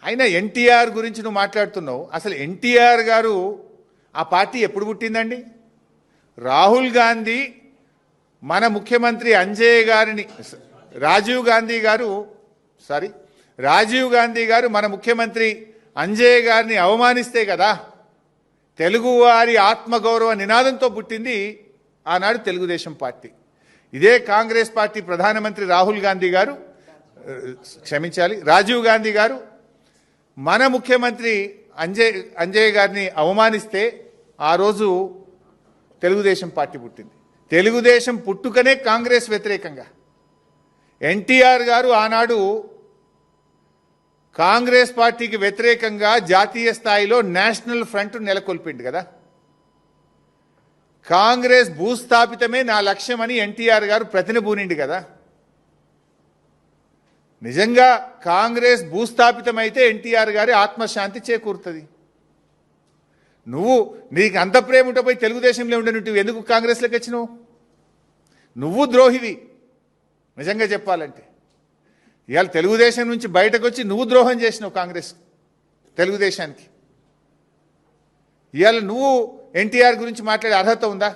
అయినా ఎన్టీఆర్ గురించి నువ్వు మాట్లాడుతున్నావు. అసలు ఎన్టీఆర్ గారు ఆ పార్టీ ఎప్పుడు పుట్టిందండి? రాహుల్ గాంధీ మన ముఖ్యమంత్రి అంజయ్ గారిని రాజీవ్ గాంధీ గారు మన ముఖ్యమంత్రి అంజయ్ గారిని అవమానిస్తే కదా తెలుగువారి ఆత్మగౌరవ నినాదంతో పుట్టింది ఆనాడు తెలుగుదేశం పార్టీ. ఇదే కాంగ్రెస్ పార్టీ ప్రధానమంత్రి రాజీవ్ గాంధీ గారు మన ముఖ్యమంత్రి అంజయ్ గారిని అవమానిస్తే ఆ రోజు తెలుగుదేశం పార్టీ పుట్టింది. తెలుగుదేశం పుట్టుకనే కాంగ్రెస్ వ్యతిరేకంగా. ఎన్టీఆర్ గారు ఆనాడు కాంగ్రెస్ పార్టీకి వ్యతిరేకంగా జాతీయ స్థాయిలో నేషనల్ ఫ్రంట్ నెలకొల్పిండు కదా. కాంగ్రెస్ భూస్థాపితమే నా లక్ష్యమని ఎన్టీఆర్ గారు ప్రతినబూనిండు కదా. నిజంగా కాంగ్రెస్ భూస్థాపితమైతే ఎన్టీఆర్ గారి ఆత్మశాంతి చేకూరుతుంది. నీకు అంత ప్రేమ ఉంటే పోయి తెలుగుదేశంలో ఉండను, ఎందుకు కాంగ్రెస్లోకి వచ్చినావు? నువ్వు ద్రోహివి నిజంగా చెప్పాలంటే. ఇవాళ తెలుగుదేశం నుంచి బయటకు వచ్చి నువ్వు ద్రోహం చేసినావు తెలుగుదేశానికి. ఇవాళ నువ్వు ఎన్టీఆర్ గురించి మాట్లాడే అర్హత ఉందా?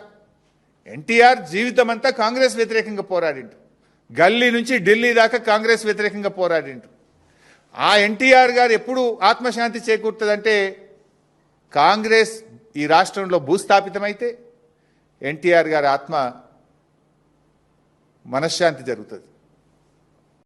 ఎన్టీఆర్ జీవితం అంతా కాంగ్రెస్ వ్యతిరేకంగా పోరాడిండు. గల్లీ నుంచి ఢిల్లీ దాకా కాంగ్రెస్ వ్యతిరేకంగా పోరాడిండు. ఆ ఎన్టీఆర్ గారు ఎప్పుడు ఆత్మశాంతి చేకూరుతుందంటే కాంగ్రెస్ ఈ రాష్ట్రంలో భూస్థాపితమైతే ఎన్టీఆర్ గారి మనశ్శాంతి జరుగుతుంది.